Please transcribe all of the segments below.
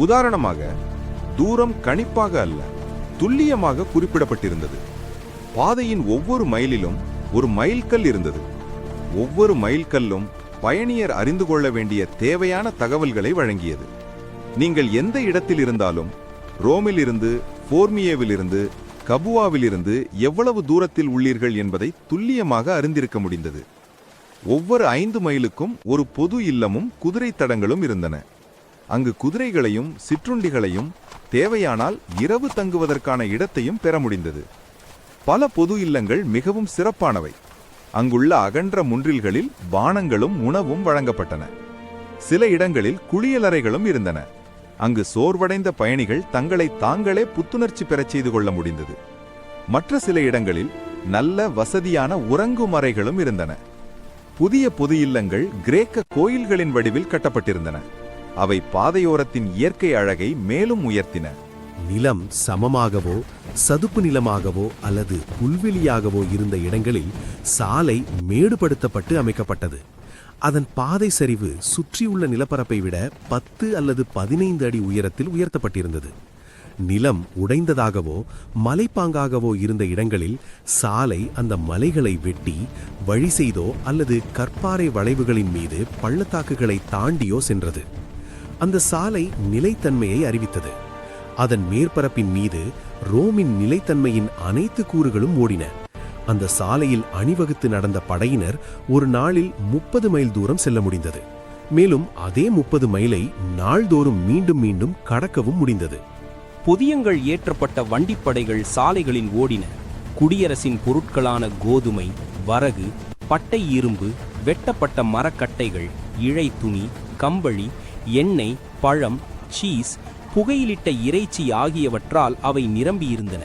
உதாரணமாக, தூரம் கணிப்பாக அல்ல, துல்லியமாக குறிப்பிடப்பட்டிருந்தது. பாதையின் ஒவ்வொரு மைலிலும் ஒரு மைல்கல் இருந்தது. ஒவ்வொரு மைல்கல்லும் பயணியர் அறிந்து கொள்ள வேண்டிய தேவையான தகவல்களை வழங்கியது. நீங்கள் எந்த இடத்தில் இருந்தாலும், ரோமிலிருந்து, போர்மியேவிலிருந்து, கபுவாவிலிருந்து எவ்வளவு தூரத்தில் உள்ளீர்கள் என்பதை துல்லியமாக அறிந்திருக்க முடிந்தது. ஒவ்வொரு 5 மைலுக்கும் ஒரு பொது இல்லமும் குதிரை தடங்களும் இருந்தன. அங்கு குதிரைகளையும் சிற்றுண்டிகளையும், தேவையானால் இரவு தங்குவதற்கான இடத்தையும் பெற முடிந்தது. பல பொது இல்லங்கள் மிகவும் சிறப்பானவை. அங்குள்ள அகன்ற முன்றில்களில் பானங்களும் உணவும் வழங்கப்பட்டன. சில இடங்களில் குளியலறைகளும் இருந்தன. அங்கு சோர்வடைந்த பயணிகள் தங்களை தாங்களே புத்துணர்ச்சி பெறச் செய்து கொள்ள முடிந்தது. மற்ற சில இடங்களில் நல்ல வசதியான உறங்கும் அறைகளும் இருந்தன. புதிய பொது இல்லங்கள் கிரேக்க கோயில்களின் வடிவில் கட்டப்பட்டிருந்தன. அவை பாதையோரத்தின் இயற்கை அழகை மேலும் உயர்த்தின. நிலம் சமமாகவோ சதுப்பு நிலமாகவோ அல்லது புல்வெளியாகவோ இருந்த இடங்களில் சாலை மேடுபடுத்தப்பட்டு அமைக்கப்பட்டது. அதன் பாதை சரிவு சுற்றியுள்ள நிலப்பரப்பை விட 10 அல்லது 15 அடி உயரத்தில் உயர்த்தப்பட்டிருந்தது. நிலம் உடைந்ததாகவோ மலைப்பாங்காகவோ இருந்த இடங்களில் சாலை அந்த மலைகளை வெட்டி வழி செய்தோ அல்லது கற்பாறை வளைவுகளின் மீது பள்ளத்தாக்குகளை தாண்டியோ சென்றது. அந்த சாலை நிலைத்தன்மையை அறிவித்தது. அதன் மேற்பரப்பின் மீது ரோமின் நிலைத்தன்மையின் அனைத்து கூறுகளும் ஓடின. அந்த சாலையில் அணிவகுத்து நடந்த படையினர் ஒரு நாளில் 30 மைல் தூரம் செல்ல முடிந்தது. மேலும் அதே 30 மைலை நாள்தோறும் மீண்டும் மீண்டும் கடக்கவும் முடிந்தது. பொதியங்கள் ஏற்றப்பட்ட வண்டிப்படைகள் சாலைகளில் ஓடின. குடியரசின் பொருட்களான கோதுமை, வரகு, பட்டை இரும்பு, வெட்டப்பட்ட மரக்கட்டைகள், இழை துணி, கம்பளி, எண்ணெய், பழம், சீஸ், புகையிலிட்ட இறைச்சி ஆகியவற்றால் அவை நிரம்பியிருந்தன.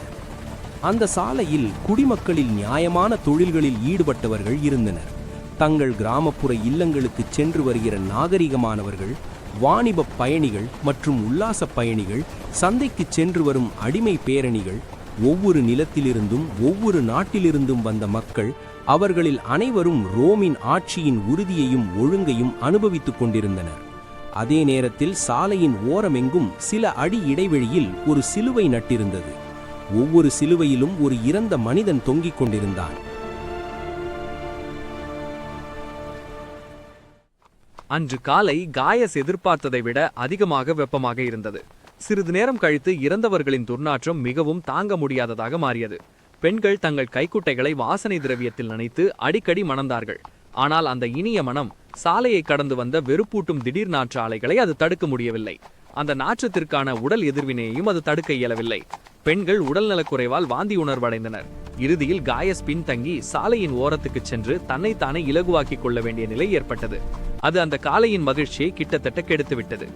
அந்த சாலையில் குடிமக்களில் நியாயமான தொழில்களில் ஈடுபட்டவர்கள் இருந்தனர். தங்கள் கிராமப்புற இல்லங்களுக்கு சென்று வருகிற நாகரிகமானவர்கள், வாணிப பயணிகள் மற்றும் உல்லாச பயணிகள், சந்தைக்கு சென்று வரும் அடிமை பேரணிகள், ஒவ்வொரு நிலத்திலிருந்தும் ஒவ்வொரு நாட்டிலிருந்தும் வந்த மக்கள், அவர்களில் அனைவரும் ரோமின் ஆட்சியின் உறுதியையும் ஒழுங்கையும் அனுபவித்துக் கொண்டிருந்தனர். அதே நேரத்தில் சாலையின் ஓரமெங்கும் சில அடி இடைவெளியில் ஒரு சிலுவை நட்டிருந்தது. ஒவ்வொரு சிலுவையிலும் ஒரு இறந்த மனிதன் தொங்கிக் கொண்டிருந்தான். அன்று காலை காயஸ் எதிர்பார்த்ததை விட அதிகமாக வெப்பமாக இருந்தது. சிறிது நேரம் கழித்து இறந்தவர்களின் துர்நாற்றம் மிகவும் தாங்க முடியாததாக மாறியது. பெண்கள் தங்கள் கைக்குட்டைகளை வாசனை திரவியத்தில் நனைத்து அடிக்கடி மணந்தார்கள். ஆனால் அந்த இனிய மனம் சாலையை கடந்து வந்த வெறுப்பூட்டும் திடீர் நாற்று ஆலைகளை அது தடுக்க முடியவில்லை. அந்த நாற்றத்திற்கான உடல் எதிர்வினையையும் அது தடுக்க இயலவில்லை. பெண்கள் உடல்நலக்குறைவால் வாந்தி உணர்வடைந்தனர். இறுதியில் காயஸ் பின்தங்கி சாலையின் ஓரத்துக்கு சென்று தன்னைத்தானே இலகுவாக்கிக் கொள்ள வேண்டிய நிலை ஏற்பட்டது. அது அந்த காலையின் மகிழ்ச்சியை கிட்டத்தட்ட கெடுத்துவிட்டது.